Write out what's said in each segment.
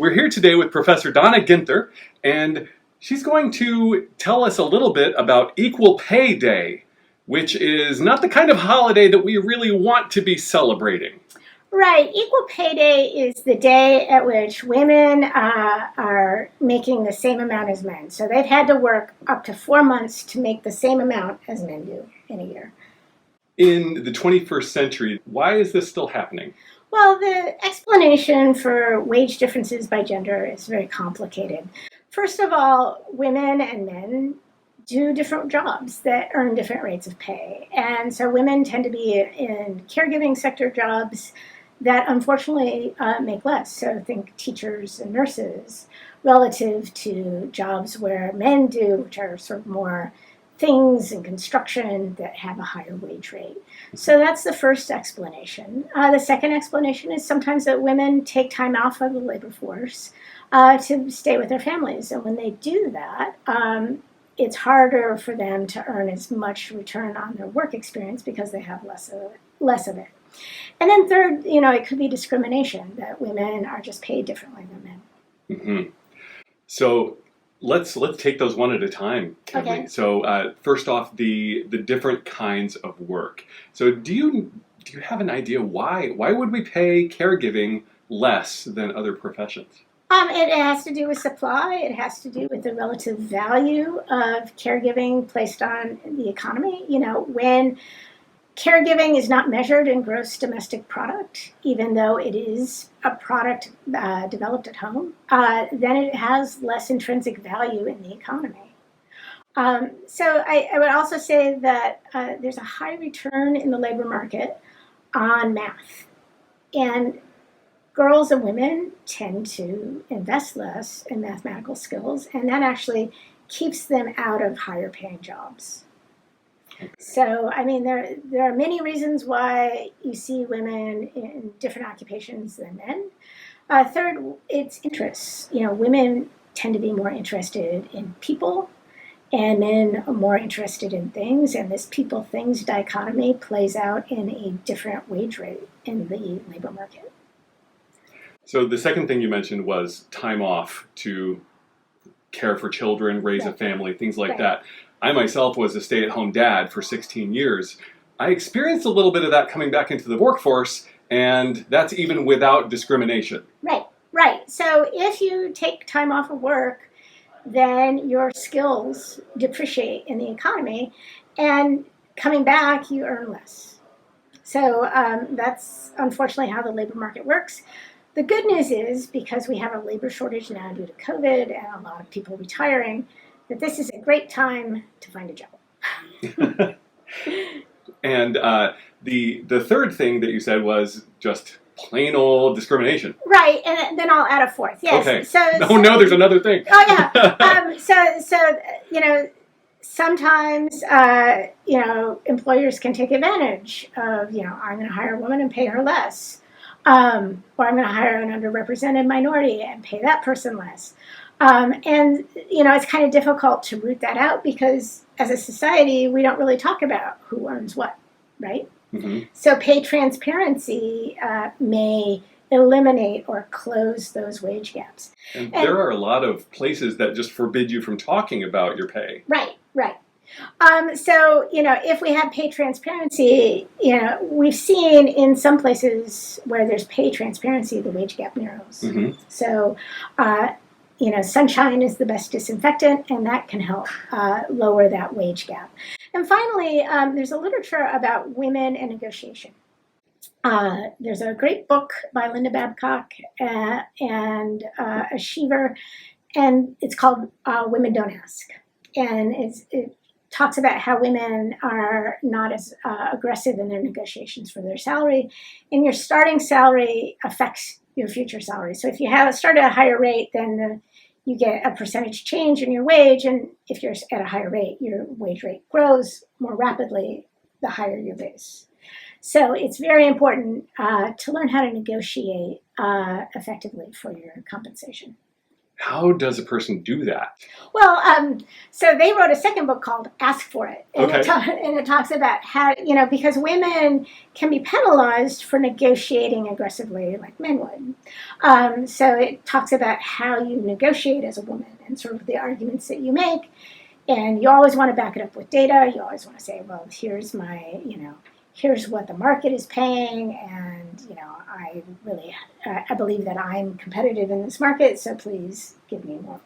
We're here today with Professor Donna Ginther, and she's going to tell us a little bit about Equal Pay Day, which is not the kind of holiday that we really want to be celebrating. Right. Equal Pay Day is the day at which women are making the same amount as men. So they've had to work up to 4 months to make the same amount as men do in a year. In the 21st century, why is this still happening? Well, the explanation for wage differences by gender is very complicated. First of all, women and men do different jobs that earn different rates of pay. And so women tend to be in caregiving sector jobs that unfortunately make less. So think teachers and nurses relative to jobs where men do, which are sort of more things in construction that have a higher wage rate. So that's the first explanation. The second explanation is sometimes that women take time off of the labor force to stay with their families. And when they do that, it's harder for them to earn as much return on their work experience because they have less of it. And then third, it could be discrimination, that women are just paid differently than men. Mm-hmm. So let's take those one at a time, Kimberly. Okay. So first off, the different kinds of work. So do you have an idea why would we pay caregiving less than other professions? It has to do with supply. It has to do with the relative value of caregiving placed on the economy. When caregiving is not measured in gross domestic product, even though it is a product developed at home, then it has less intrinsic value in the economy. So I would also say that there's a high return in the labor market on math. And girls and women tend to invest less in mathematical skills, and that actually keeps them out of higher paying jobs. So, there are many reasons why you see women in different occupations than men. Third, it's interests. Women tend to be more interested in people, and men are more interested in things. And this people-things dichotomy plays out in a different wage rate in the labor market. So the second thing you mentioned was time off to care for children, raise a family, things like that. I myself was a stay-at-home dad for 16 years. I experienced a little bit of that coming back into the workforce, and that's even without discrimination. Right. So if you take time off of work, then your skills depreciate in the economy, and coming back, you earn less. So that's unfortunately how the labor market works. The good news is, because we have a labor shortage now due to COVID and a lot of people retiring, that this is a great time to find a job. And the third thing that you said was just plain old discrimination. Right, and then I'll add a fourth. Yes. Okay. No, there's another thing. Oh yeah. So sometimes employers can take advantage of I'm going to hire a woman and pay her less, or I'm going to hire an underrepresented minority and pay that person less. And it's kind of difficult to root that out because as a society, we don't really talk about who earns what, right? Mm-hmm. So pay transparency may eliminate or close those wage gaps. And there are a lot of places that just forbid you from talking about your pay. Right. So, if we have pay transparency, we've seen in some places where there's pay transparency, the wage gap narrows. Mm-hmm. So, sunshine is the best disinfectant, and that can help lower that wage gap. And finally, there's a literature about women and negotiation. There's a great book by Linda Babcock and a Sheaver, and it's called Women Don't Ask. And it talks about how women are not as aggressive in their negotiations for their salary, and your starting salary affects your future salary. So if you start at a higher rate, then you get a percentage change in your wage, and if you're at a higher rate, your wage rate grows more rapidly the higher your base. So it's very important to learn how to negotiate effectively for your compensation. How does a person do that? Well, so they wrote a second book called Ask for It. And, Okay. and it talks about how, because women can be penalized for negotiating aggressively like men would. So it talks about how you negotiate as a woman and sort of the arguments that you make. And you always want to back it up with data. You always want to say, well, here's my, here's what the market is paying. And, I believe that I'm competitive in this market. So please give me more.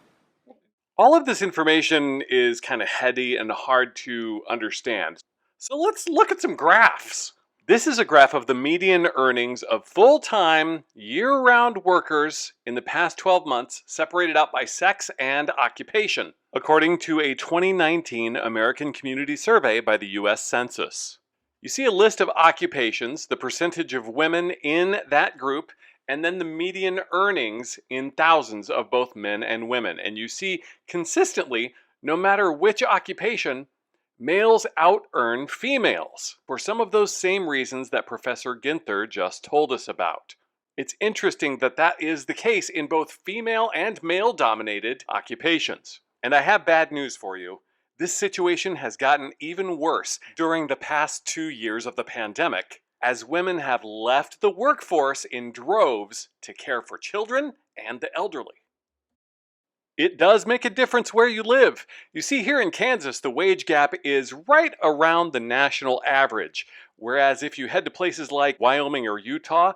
All of this information is kind of heady and hard to understand. So let's look at some graphs. This is a graph of the median earnings of full-time, year-round workers in the past 12 months, separated out by sex and occupation, according to a 2019 American Community Survey by the U.S. Census. You see a list of occupations, the percentage of women in that group, and then the median earnings in thousands of both men and women. And you see consistently, no matter which occupation, males out-earn females for some of those same reasons that Professor Ginther just told us about. It's interesting that that is the case in both female and male-dominated occupations. And I have bad news for you. This situation has gotten even worse during the past 2 years of the pandemic, as women have left the workforce in droves to care for children and the elderly. It does make a difference where you live. You see, here in Kansas, the wage gap is right around the national average, whereas if you head to places like Wyoming or Utah,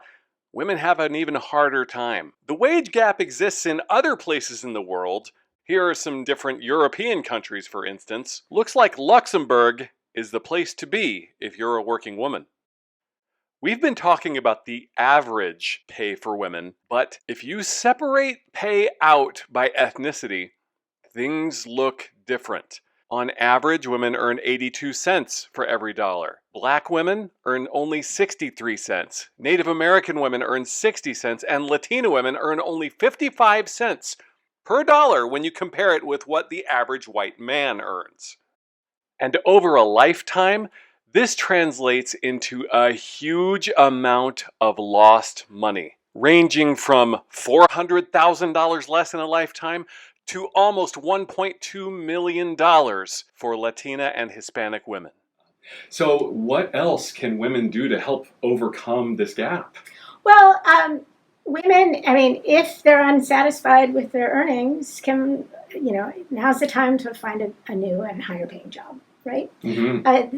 women have an even harder time. The wage gap exists in other places in the world. Here are some different European countries, for instance. Looks like Luxembourg is the place to be if you're a working woman. We've been talking about the average pay for women, but if you separate pay out by ethnicity, things look different. On average, women earn 82 cents for every dollar. Black women earn only 63 cents. Native American women earn 60 cents, and Latina women earn only 55 cents per dollar when you compare it with what the average white man earns. And over a lifetime, this translates into a huge amount of lost money, ranging from $400,000 less in a lifetime to almost $1.2 million for Latina and Hispanic women. So what else can women do to help overcome this gap? Well, women, if they're unsatisfied with their earnings, now's the time to find a new and higher paying job, right? Mm-hmm.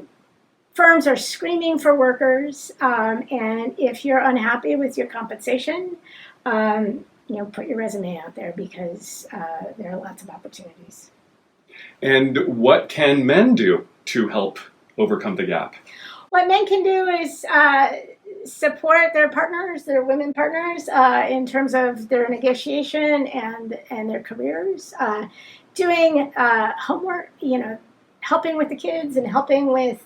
Firms are screaming for workers, and if you're unhappy with your compensation, put your resume out there because there are lots of opportunities. And what can men do to help overcome the gap? What men can do is support their partners, their women partners, in terms of their negotiation and their careers, doing homework, helping with the kids and helping with,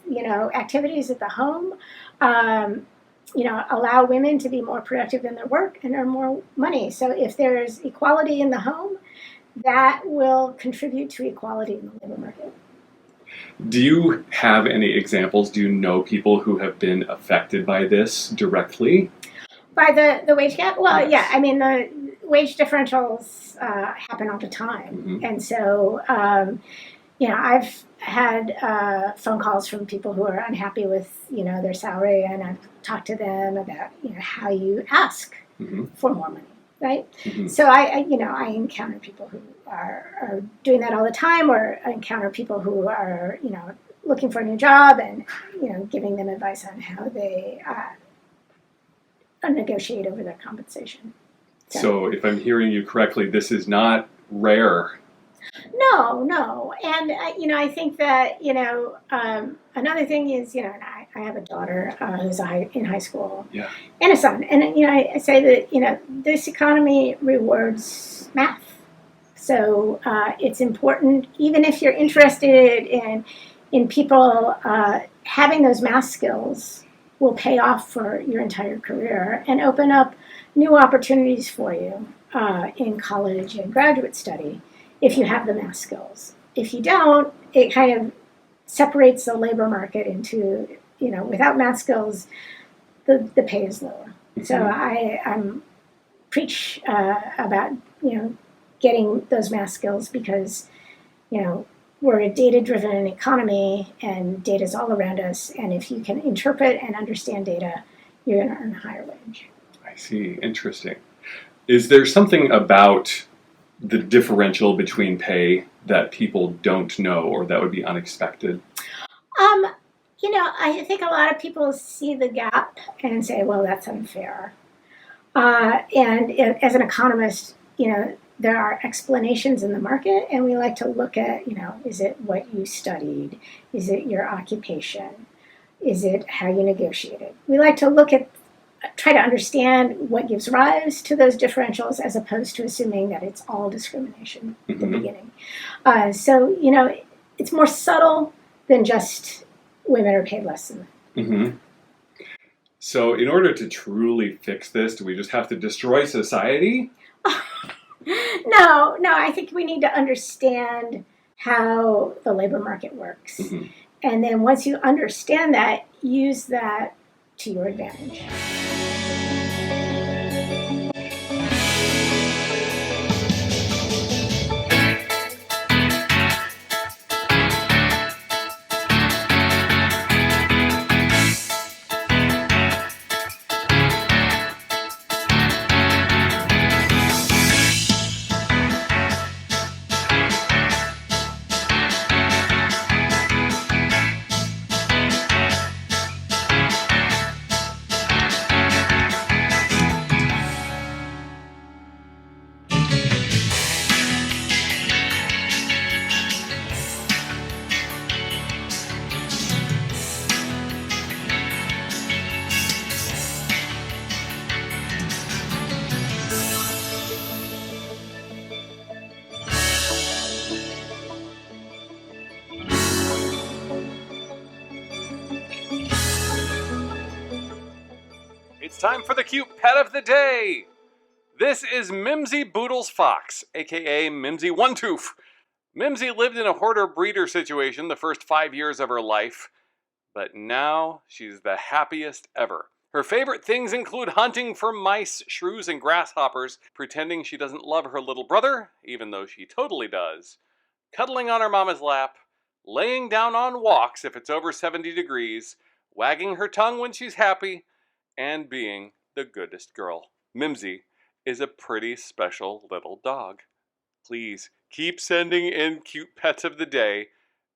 activities at the home, allow women to be more productive in their work and earn more money. So if there's equality in the home, that will contribute to equality in the labor market. Do you have any examples? Do you know people who have been affected by this directly? By the wage gap? Well, Yes. yeah, the wage differentials happen all the time. Mm-hmm. And so, I've had phone calls from people who are unhappy with, their salary, and I've talked to them about, how you ask Mm-hmm. for more money, right? Mm-hmm. So I encounter people who are doing that all the time, or I encounter people who are, looking for a new job and, giving them advice on how they negotiate over their compensation. So if I'm hearing you correctly, this is not rare. No. And, I think that, another thing is, and I have a daughter who's in high school, Yeah. and a son. And, I say that, this economy rewards math. So it's important, even if you're interested in people having those math skills will pay off for your entire career and open up new opportunities for you in college and graduate study if you have the math skills. If you don't, it kind of separates the labor market into, without math skills, the pay is lower. Mm-hmm. So I'm preach about, getting those math skills because, we're a data-driven economy and data is all around us. And if you can interpret and understand data, you're going to earn a higher wage. I see. Interesting. Is there something about the differential between pay that people don't know or that would be unexpected? I think a lot of people see the gap and say, well, that's unfair. As an economist, there are explanations in the market, and we like to look at, is it what you studied? Is it your occupation? Is it how you negotiated? We like to try to understand what gives rise to those differentials as opposed to assuming that it's all discrimination at the beginning. It's more subtle than just women are paid less than men. So in order to truly fix this, do we just have to destroy society? No, I think we need to understand how the labor market works. And then once you understand that, use that to your advantage. It's time for the cute pet of the day. This is Mimsy Boodles Fox, aka Mimsy One Tooth. Mimsy lived in a hoarder-breeder situation the first 5 years of her life, but now she's the happiest ever. Her favorite things include hunting for mice, shrews, and grasshoppers, pretending she doesn't love her little brother, even though she totally does, cuddling on her mama's lap, laying down on walks if it's over 70 degrees, wagging her tongue when she's happy, and being the goodest girl. Mimsy is a pretty special little dog. Please keep sending in cute pets of the day.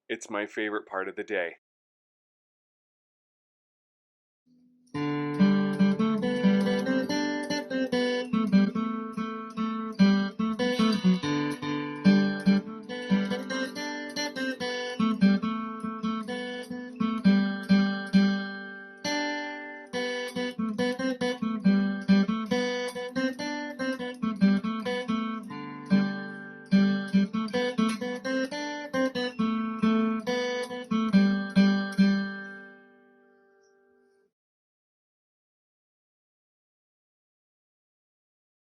It's my favorite part of the day.